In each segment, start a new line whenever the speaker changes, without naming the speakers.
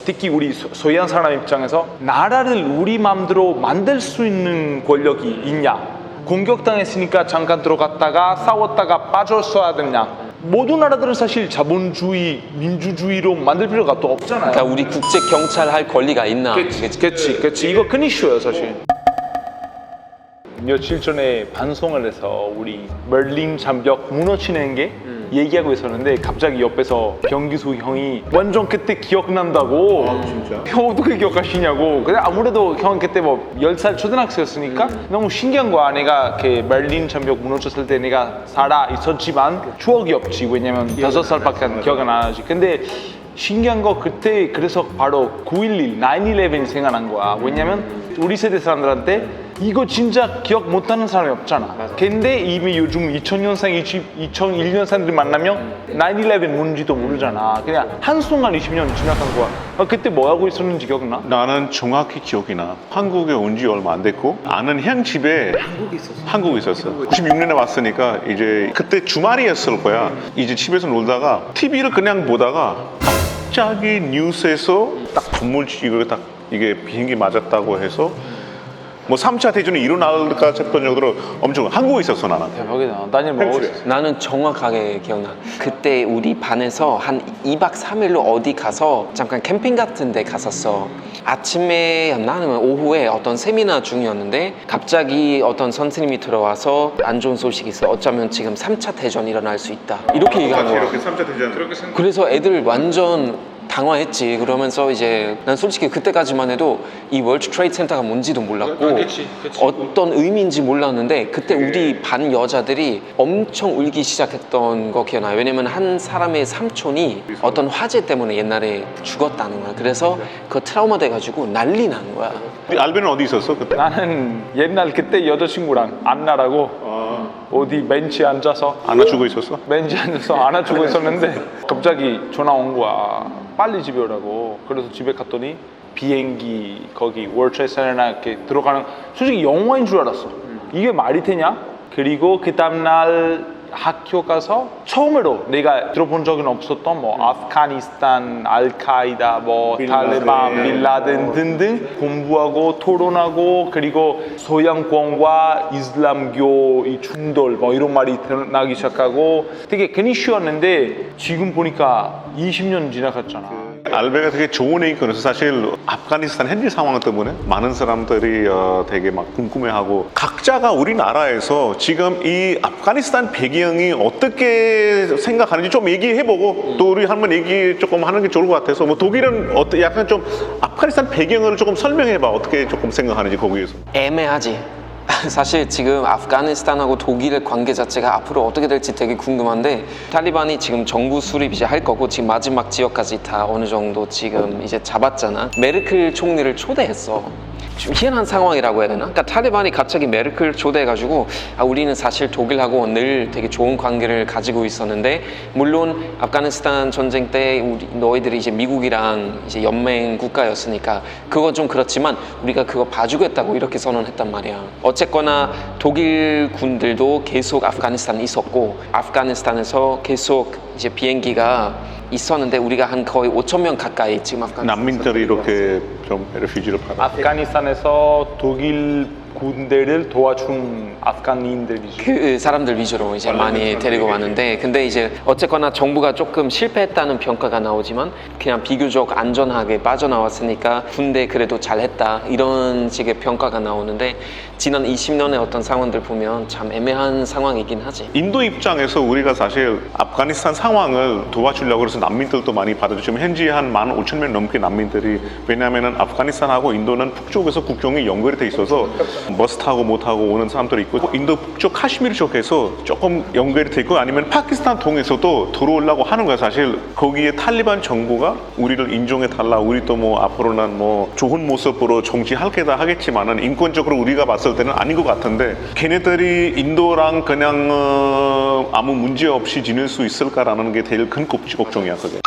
특히 우리 서양 사람 입장에서 나라를 우리 마음대로 만들 수 있는 권력이 있냐? 공격당했으니까 잠깐 들어갔다가 싸웠다가 빠졌어야 되냐? 모든 나라들은 사실 자본주의, 민주주의로 만들 필요가 또 없잖아요.
그러니까 우리 국제 경찰 할 권리가 있나?
그치. 이거 큰 이슈예요, 사실. 며칠 전에 방송을 해서 우리 베를린 장벽 무너지는 게 얘기하고 있었는데 갑자기 옆에서 병기수 형이 완전 그때 기억난다고.
진짜?
형 어떻게 기억하시냐고. 근데 아무래도 형 그때 뭐 10살 초등학생이었으니까 너무 신기한 거야. 내가 그 베를린 장벽 무너졌을 때 내가 살아 있었지만 추억이 없지. 왜냐면 5살밖에 기억 안 나지. 근데 신기한 거 그때 그래서 바로 9.11, 9/11이 생각난 거야. 왜냐면 우리 세대 사람들한테 이거 진짜 기억 못하는 사람이 없잖아. 근데 이미 요즘 2000년생, 2001년생들이 만나면 9/11 뭔지도 모르잖아. 그냥 한순간 20년 지나간 거야. 그때 뭐 하고 있었는지 기억나?
나는 정확히 기억이 나. 한국에 온 지 얼마 안 됐고 아는 형 집에 한국에 있었어. 96년에 왔으니까 이제 그때 주말이었을 거야. 이제 집에서 놀다가 TV를 그냥 보다가 갑자기 뉴스에서 딱 건물지가 딱 이게 비행기 맞았다고 해서 뭐 3차 대전이 일어날까 싶던 정도로 엄청 한국에 있었어 나는.
대박이다. 다니엘 뭐 하고 있었어?
나는 정확하게 기억나. 그때 우리 반에서 한 2박 3일로 어디 가서 잠깐 캠핑 같은 데 갔었어. 아침에 나는 오후에 어떤 세미나 중이었는데 갑자기 어떤 선생님이 들어와서 안 좋은 소식이 있어. 어쩌면 지금 3차 대전이 일어날 수 있다. 이렇게 얘기한 거야.
3차 대전.
그래서 애들 완전 당황했지. 그러면서 이제 난 솔직히 그때까지만 해도 이 월드 트레이드 센터가 뭔지도 몰랐고 어떤 의미인지 몰랐는데 그때 우리 반 여자들이 엄청 울기 시작했던 거 기억나요. 왜냐면 한 사람의 삼촌이 어떤 화재 때문에 옛날에 죽었다는 거야. 그래서 그 트라우마 돼가지고 난리 난 거야.
알베는 어디 있었어 그때?
나는 옛날 그때 여자친구랑 안나라고 어디 벤치에 앉아서
안아주고 있었어?
벤치에 앉아서 안아주고 있었는데 갑자기 전화 온 거야. 빨리 집에 오라고. 그래서 집에 갔더니 비행기 거기 월드 트레이드 센터나 이렇게 들어가는 솔직히 영화인 줄 알았어. 이게 말이 되냐? 그리고 그 다음날 학교 가서 처음으로 내가 들어본 적은 없었던 뭐 아프가니스탄, 알카이다, 뭐 탈레반, 빌라덴 등등 공부하고 토론하고 그리고 서양권과 이슬람교 이 충돌 뭐 이런 말이 나기 시작하고 되게 큰 이슈였는데 지금 보니까 20년 지나갔잖아.
알베가 되게 좋은 얘기 꺼내서 사실 아프가니스탄 현지 상황 때문에 많은 사람들이 되게 막 궁금해하고 각자가 우리나라에서 지금 이 아프가니스탄 배경이 어떻게 생각하는지 좀 얘기해보고 또 우리 한번 얘기 조금 하는 게 좋을 것 같아서 뭐 독일은 약간 좀 아프가니스탄 배경을 조금 설명해봐. 어떻게 조금 생각하는지 거기에서.
애매하지. 사실 지금 아프가니스탄하고 독일의 관계 자체가 앞으로 어떻게 될지 되게 궁금한데 탈리반이 지금 정부 수립 이제 할 거고 지금 마지막 지역까지 다 어느 정도 지금 이제 잡았잖아. 메르켈 총리를 초대했어. 좀 희한한 상황이라고 해야 되나? 그러니까 탈리반이 갑자기 메르켈 초대해가지고 우리는 사실 독일하고 늘 되게 좋은 관계를 가지고 있었는데 물론 아프가니스탄 전쟁 때 너희들이 이제 미국이랑 이제 연맹 국가였으니까 그건 좀 그렇지만 우리가 그거 봐주겠다고 이렇게 선언했단 말이야. 어쨌거나 독일 군들도 계속 아프가니스탄에 있었고 아프가니스탄에서 계속 이제 비행기가 있었는데 우리가 한 거의 5,000명 가까이 지금
난민들이 이렇게 좀 레퓨지를 받아.
아프가니스탄에서 독일 군대를 도와준 아프간인들이지.
그 사람들 위주로 이제 많이 데리고 왔는데 근데 이제 어쨌거나 정부가 조금 실패했다는 평가가 나오지만 그냥 비교적 안전하게 빠져나왔으니까 군대 그래도 잘했다 이런 식의 평가가 나오는데 지난 20년의 어떤 상황들 보면 참 애매한 상황이긴 하지.
인도 입장에서 우리가 사실 아프가니스탄 상황을 도와주려고 해서 난민들도 많이 받아주지만 현재 한 15,000명 넘게 난민들이 왜냐하면 아프가니스탄하고 인도는 북쪽에서 국경이 연결이 돼 있어서 버스 타고 못 타고 오는 사람들이 있고 인도 북쪽 카시미르 쪽에서 조금 연결이 돼 있고 아니면 파키스탄 통해서도 들어오려고 하는 거야. 사실 거기에 탈리반 정부가 우리를 인정해 달라 우리도 뭐 앞으로는 뭐 좋은 모습으로 정치할 게다 하겠지만은 인권적으로 우리가 봤을 때는 아닌 것 같은데 걔네들이 인도랑 그냥 아무 문제 없이 지낼 수 있을까라는 게 제일 큰 걱정이야 그게.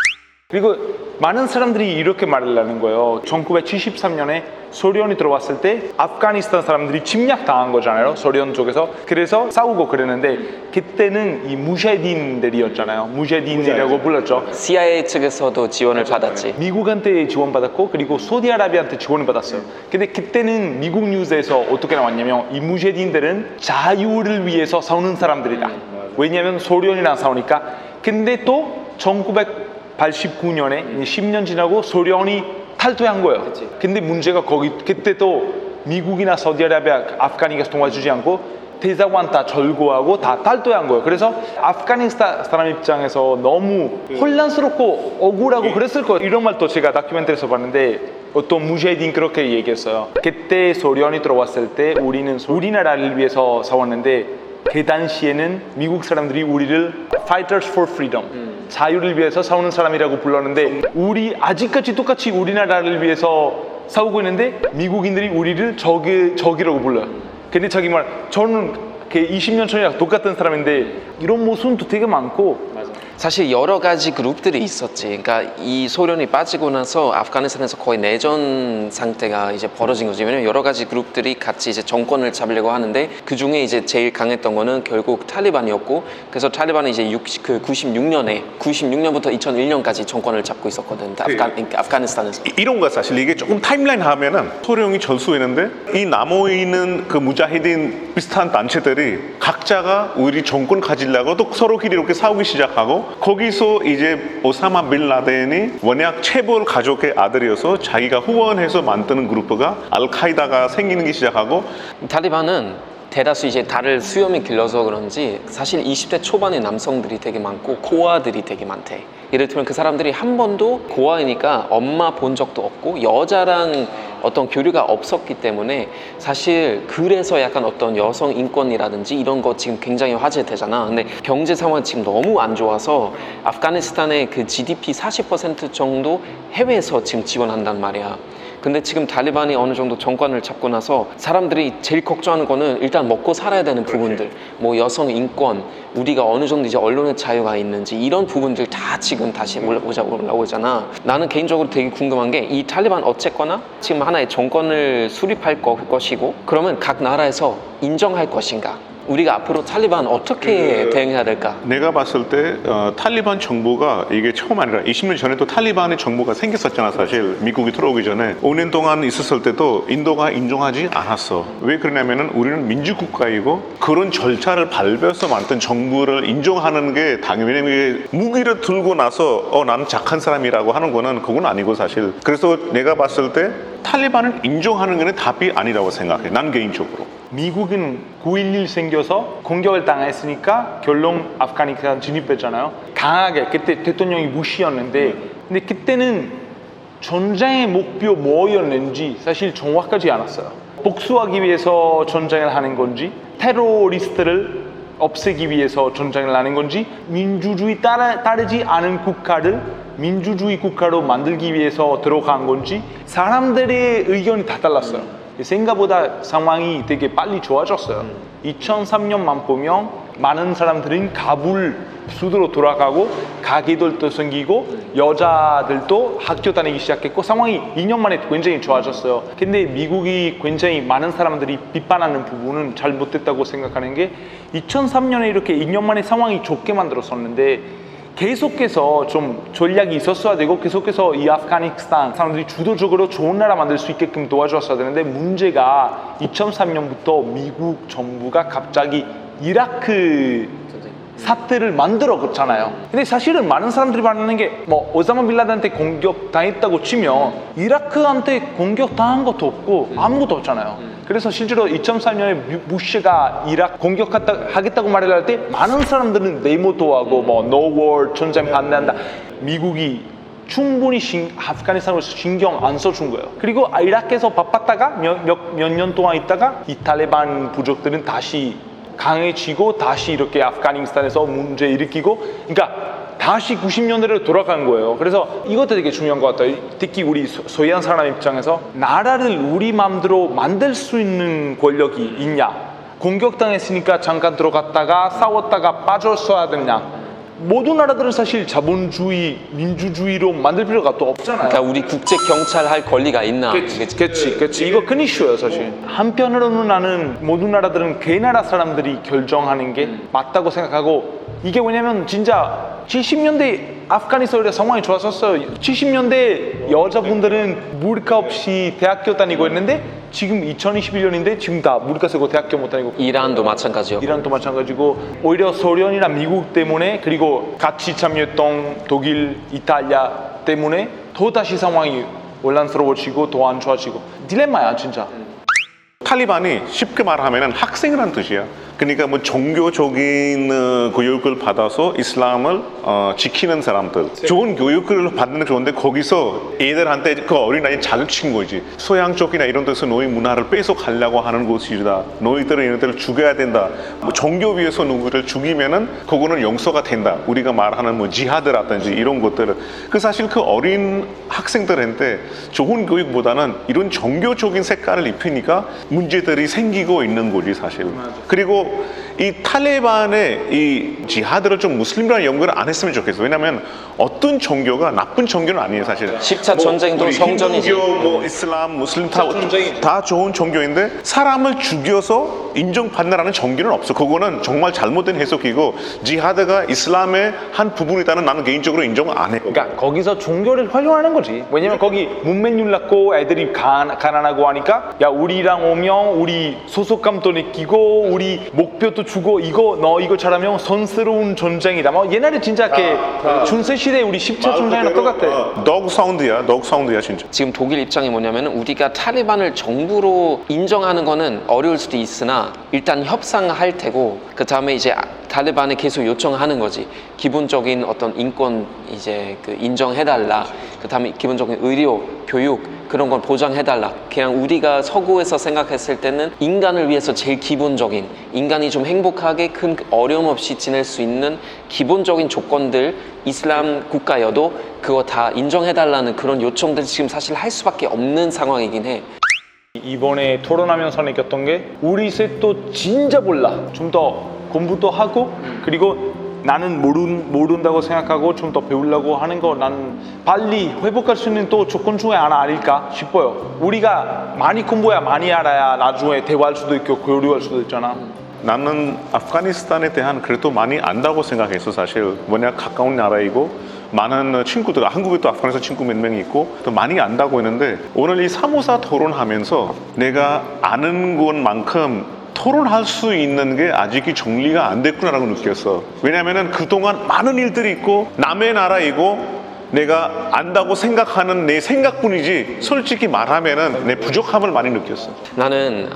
그리고 많은 사람들이 이렇게 말을 하는 거예요. 1973년에 소련이 들어왔을 때 아프가니스탄 사람들이 침략당한 거잖아요. 소련 쪽에서. 그래서 싸우고 그랬는데 그때는 이 무제딘들이었잖아요. 무제딘이라고 불렀죠.
CIA 측에서도 지원을 받았지.
미국한테 지원받았고 그리고 사우디아라비아한테 지원을 받았어요. 근데 그때는 미국 뉴스에서 어떻게 나왔냐면 이 무제딘들은 자유를 위해서 싸우는 사람들이다. 왜냐하면 소련이랑 싸우니까. 근데 또 1989년에 10년 지나고 소련이 탈퇴한 거예요. 근데 문제가 그때 또 미국이나 사우디아라비아, 아프가니가 도와주지 않고 대사관 다 절거하고 다 탈퇴한 거예요. 그래서 아프가니스탄 사람 입장에서 너무 혼란스럽고 억울하고 그랬을 거예요. 이런 말도 제가 다큐멘터리에서 봤는데 어떤 무제딘 그렇게 얘기했어요. 그때 소련이 들어왔을 때 우리는 우리나라를 위해서 싸웠는데 그 당시에는 미국 사람들이 우리를 Fighters for Freedom, 자유를 위해서 싸우는 사람이라고 불렀는데 우리 아직까지 똑같이 우리나라를 위해서 싸우고 있는데 미국인들이 우리를 적이라고 불러요. 근데 자기 말 저는 20년 전이랑 똑같은 사람인데 이런 모습도 되게 많고
사실 여러 가지 그룹들이 있었지. 그러니까 이 소련이 빠지고 나서 아프가니스탄에서 거의 내전 상태가 이제 벌어진 거지. 왜냐면 여러 가지 그룹들이 같이 이제 정권을 잡으려고 하는데 그 중에 이제 제일 강했던 거는 결국 탈리반이었고, 그래서 탈리반이 이제 96년부터 2001년까지 정권을 잡고 있었거든. 아프가니스탄에서.
이런 거 사실 이게 조금 타임라인 하면은 소련이 절수했는데 이 남아있는 그 무자히딘 비슷한 단체들이 각자가 우리 정권 가지려고 또 서로끼리 이렇게 싸우기 시작하고 거기서 이제 오사마 빌 라덴이 원약 체벌 가족의 아들이어서 자기가 후원해서 만드는 그룹가 알카이다가 생기는 게 시작하고
탈리반은 대다수 이제 달을 수염이 길러서 그런지 사실 20대 초반의 남성들이 되게 많고 고아들이 되게 많대. 예를 들면 그 사람들이 한 번도 고아이니까 엄마 본 적도 없고 여자랑 어떤 교류가 없었기 때문에 사실 그래서 약간 어떤 여성 인권이라든지 이런 거 지금 굉장히 화제되잖아. 근데 경제 상황이 지금 너무 안 좋아서 아프가니스탄의 그 GDP 40% 정도 해외에서 지금 지원한단 말이야. 근데 지금 탈리반이 어느 정도 정권을 잡고 나서 사람들이 제일 걱정하는 거는 일단 먹고 살아야 되는 부분들, 뭐 여성 인권, 우리가 어느 정도 이제 언론의 자유가 있는지 이런 부분들 다 지금 다시 올라오잖아. 나는 개인적으로 되게 궁금한 게 이 탈리반 어쨌거나 지금 하나의 정권을 수립할 것이고 그러면 각 나라에서 인정할 것인가? 우리가 앞으로 탈리반 어떻게 대응해야 될까?
내가 봤을 때 탈리반 정부가 이게 처음 아니라 20년 전에도 탈리반의 정부가 생겼었잖아. 사실 미국이 들어오기 전에 5년 동안 있었을 때도 인도가 인정하지 않았어. 왜 그러냐면은 우리는 민주국가이고 그런 절차를 밟아서 만든 정부를 인정하는 게 당연히, 왜냐면 무기를 들고 나서 나는 착한 사람이라고 하는 거는 그건 아니고 사실. 그래서 내가 봤을 때 탈리반을 인정하는 게 답이 아니라고 생각해. 난 개인적으로.
미국은 9.11 생겨서 공격을 당했으니까 결론 아프가니스탄 진입했잖아요. 강하게 그때 대통령이 부시였는데 근데 그때는 전쟁의 목표 뭐였는지 사실 정확하지 않았어요. 복수하기 위해서 전쟁을 하는 건지 테러리스트를 없애기 위해서 전쟁을 하는 건지 민주주의 따르지 않은 국가를 민주주의 국가로 만들기 위해서 들어간 건지 사람들의 의견이 다 달랐어요. 생각보다 상황이 되게 빨리 좋아졌어요. 2003년만 보면 많은 사람들은 가불 수도로 돌아가고 가게들도 생기고 여자들도 학교 다니기 시작했고 상황이 2년 만에 굉장히 좋아졌어요. 근데 미국이 굉장히 많은 사람들이 비판하는 부분은 잘못됐다고 생각하는 게 2003년에 이렇게 2년 만에 상황이 좋게 만들었었는데 계속해서 좀 전략이 있었어야 되고 계속해서 이 아프가니스탄 사람들이 주도적으로 좋은 나라 만들 수 있게끔 도와줬어야 되는데 문제가 2003년부터 미국 정부가 갑자기 이라크 사태를 만들었잖아요. 근데 사실은 많은 사람들이 말하는 게 뭐 오사마 빌라덴한테 공격 당했다고 치면 이라크한테 공격 당한 것도 없고 아무것도 없잖아요. 그래서 실제로 2003년에 부시가 이라크 공격하겠다고 말을 할 때 많은 사람들은 네모도 하고 뭐 No War 전쟁 반대한다. 미국이 충분히 아프가니스탄으로 신경 안 써준 거예요. 그리고 이라크에서 바빴다가 몇 년 동안 있다가 이 탈레반 부족들은 다시 강해지고 다시 이렇게 아프가니스탄에서 문제 일으키고 그러니까 다시 90년대로 돌아간 거예요. 그래서 이것도 되게 중요한 것 같아요. 특히 우리 서양 사람 입장에서 나라를 우리 마음대로 만들 수 있는 권력이 있냐, 공격당했으니까 잠깐 들어갔다가 싸웠다가 빠졌어야 되냐, 모든 나라들은 사실 자본주의, 민주주의로 만들 필요가 또 없잖아요.
그러니까 우리 국제 경찰 할 권리가 있나?
그치. 이거 큰 이슈예요, 사실. 한편으로는 나는 모든 나라들은 그 나라 사람들이 결정하는 게 맞다고 생각하고, 이게 왜냐면 진짜 70년대 아프가니스탄의 상황이 좋았었어요. 70년대 여자분들은 무르카 없이 대학교 다니고 있는데 지금 2021년인데 지금 다 무르카 쓰고 대학교 못 다니고,
이란도 마찬가지였고.
이란도 마찬가지고, 오히려 소련이나 미국 때문에, 그리고 같이 참여했던 독일, 이탈리아 때문에 더 다시 상황이 혼란스러워지고 더 안 좋아지고 딜레마야 진짜.
탈리반이 쉽게 말하면 학생이란 뜻이야. 그러니까 뭐 종교적인 교육을 받아서 이슬람을 지키는 사람들, 좋은 교육을 받는 게 좋은데 거기서 애들한테 그 어린 나이에 자극시킨 거지. 서양 쪽이나 이런 데서 너희 문화를 뺏어가려고 하는 곳이다. 너희들은 얘네들을 죽여야 된다. 뭐 종교 위해서 누구를 죽이면은 그거는 용서가 된다. 우리가 말하는 뭐 지하드라든지 이런 것들을. 그 사실 그 어린 학생들한테 좋은 교육보다는 이런 종교적인 색깔을 입히니까 문제들이 생기고 있는 거지 사실. 그리고 이 탈레반의 이 지하드를 좀 무슬림이랑 연결을 안 했으면 좋겠어. 왜냐면 어떤 종교가 나쁜 종교는 아니에요 사실.
10차 전쟁도
우리
성전이지.
힌두교, 뭐 이슬람, 무슬림 다 좋은 종교인데 사람을 죽여서 인정받는다는 종교는 없어. 그거는 정말 잘못된 해석이고 지하드가 이슬람의 한 부분이다는 나는 개인적으로 인정 안 해.
그러니까 거기서 종교를 활용하는 거지. 왜냐면 거기 문맹률 낮고 애들이 가난하고 하니까, 야 우리랑 오면 우리 소속감도 느끼고 우리 목표도 주고, 이거 잘하면 선스러운 전쟁이다. 뭐 옛날에 진짜 이렇게 중세 시대 우리 10차 전쟁이랑 똑같아.
덕 사운드야 진짜.
지금 독일 입장이 뭐냐면 우리가 탈리반을 정부로 인정하는 거는 어려울 수도 있으나 일단 협상할 테고, 그 다음에 이제 탈리반에 계속 요청하는 거지. 기본적인 어떤 인권 이제 그 인정해달라. 그 다음에 기본적인 의료, 교육 그런 건 보장해달라. 그냥 우리가 서구에서 생각했을 때는 인간을 위해서 제일 기본적인, 인간이 좀 행복하게 큰 어려움 없이 지낼 수 있는 기본적인 조건들, 이슬람 국가여도 그거 다 인정해달라는 그런 요청들 지금 사실 할 수밖에 없는 상황이긴 해.
이번에 토론하면서 느꼈던 게, 우리 셋도 진짜 몰라. 좀 더 공부도 하고, 그리고 나는 모른다고 생각하고 좀 더 배우려고 하는 거, 나는 빨리 회복할 수 있는 또 조건 중에 하나 아닐까 싶어요. 우리가 많이 공부해야 많이 알아야 나중에 대화할 수도 있고 교류할 수도 있잖아.
나는 아프가니스탄에 대한 그래도 많이 안다고 생각했어 사실. 뭐냐, 가까운 나라이고 많은 친구들, 한국에 또 아프가니스탄 친구 몇 명이 있고 또 많이 안다고 했는데, 오늘 이 354 토론하면서 내가 아는 것만큼 토론할 수 있는 게 아직이 정리가 안 됐구나라고 느꼈어. 왜냐면은 그동안 많은 일들이 있고 남의 나라이고 내가 안다고 생각하는 내 생각뿐이지, 솔직히 말하면은 내 부족함을 많이 느꼈어.
나는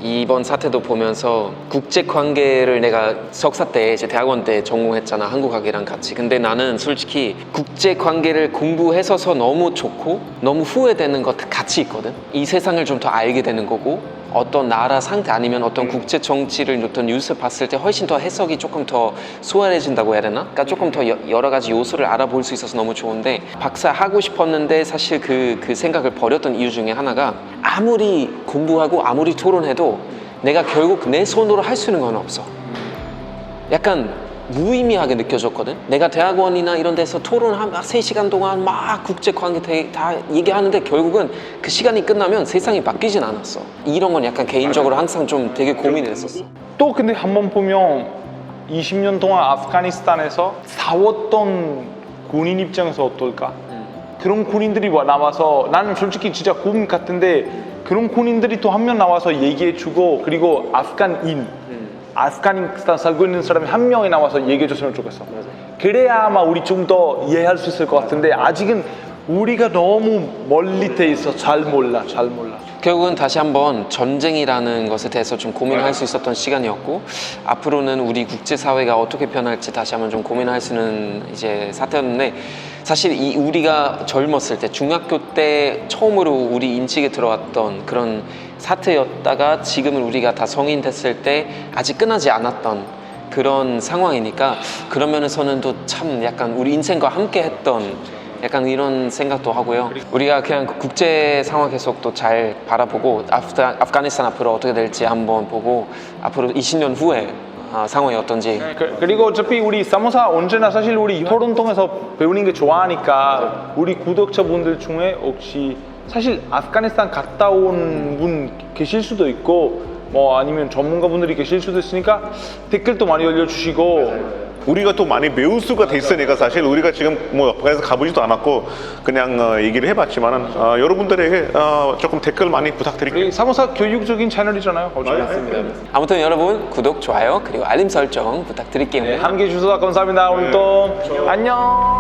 이번 사태도 보면서 국제 관계를 내가 석사 때 이제 대학원 때 전공했잖아, 한국학이랑 같이. 근데 나는 솔직히 국제 관계를 공부해서 너무 좋고 너무 후회되는 것 같이 있거든. 이 세상을 좀 더 알게 되는 거고, 어떤 나라 상태 아니면 어떤 국제 정치를 어떤 뉴스 봤을 때 훨씬 더 해석이 조금 더 수월해진다고 해야 되나? 그러니까 조금 더 여러 가지 요소를 알아볼 수 있어서 너무 좋은데, 박사 하고 싶었는데 사실 그 생각을 버렸던 이유 중에 하나가, 아무리 공부하고 아무리 토론해도 내가 결국 내 손으로 할 수 있는 건 없어. 약간 무의미하게 느껴졌거든. 내가 대학원이나 이런 데서 토론 한 3시간 동안 막 국제관계 다 얘기하는데 결국은 그 시간이 끝나면 세상이 바뀌진 않았어. 이런 건 약간 개인적으로 항상 좀 되게 고민했었어.
또 근데 한번 보면 20년 동안 아프가니스탄에서 싸웠던 군인 입장에서 어떨까? 그런 군인들이 나와서, 나는 솔직히 진짜 고민 같은데, 그런 군인들이 또 한 명 나와서 얘기해주고, 그리고 아프가니스탄 살고 있는 사람이 한 명이 나와서 얘기해줬으면 좋겠어. 그래야 아마 우리 좀 더 이해할 수 있을 것 같은데, 아직은 우리가 너무 멀리 돼 있어. 잘 몰라.
결국은 다시 한번 전쟁이라는 것에 대해서 좀 고민할 수 있었던 시간이었고, 앞으로는 우리 국제사회가 어떻게 변할지 다시 한번 좀 고민할 수 있는 이제 사태였는데, 사실 우리가 젊었을 때, 중학교 때 처음으로 우리 인식에 들어왔던 그런 사태였다가 지금은 우리가 다 성인 됐을 때 아직 끝나지 않았던 그런 상황이니까, 그런 면에서는 또 참 약간 우리 인생과 함께 했던 약간 이런 생각도 하고요. 우리가 그냥 국제 상황 계속 또 잘 바라보고, 아프가니스탄 앞으로 어떻게 될지 한번 보고, 앞으로 20년 후에 상황이 어떤지.
그리고 어차피 우리 사모사 언제나 사실 우리 토론 통해서 배우는 게 좋아하니까 우리 구독자분들 중에 혹시 사실 아프가니스탄 갔다 온 분 계실 수도 있고 뭐 아니면 전문가분들이 계실 수도 있으니까 댓글도 많이 올려주시고
우리가 또 많이 배울 수가 됐으니까 사실 우리가 지금 뭐 아프간에서 가보지도 않았고 그냥 얘기를 해봤지만은 여러분들에게 조금 댓글 많이 부탁드릴게요.
우리 사모사 교육적인 채널이잖아요.
아무튼 여러분 구독, 좋아요 그리고 알림 설정 부탁드릴게요.
함께 해주셔서 감사합니다. 오늘 또 안녕.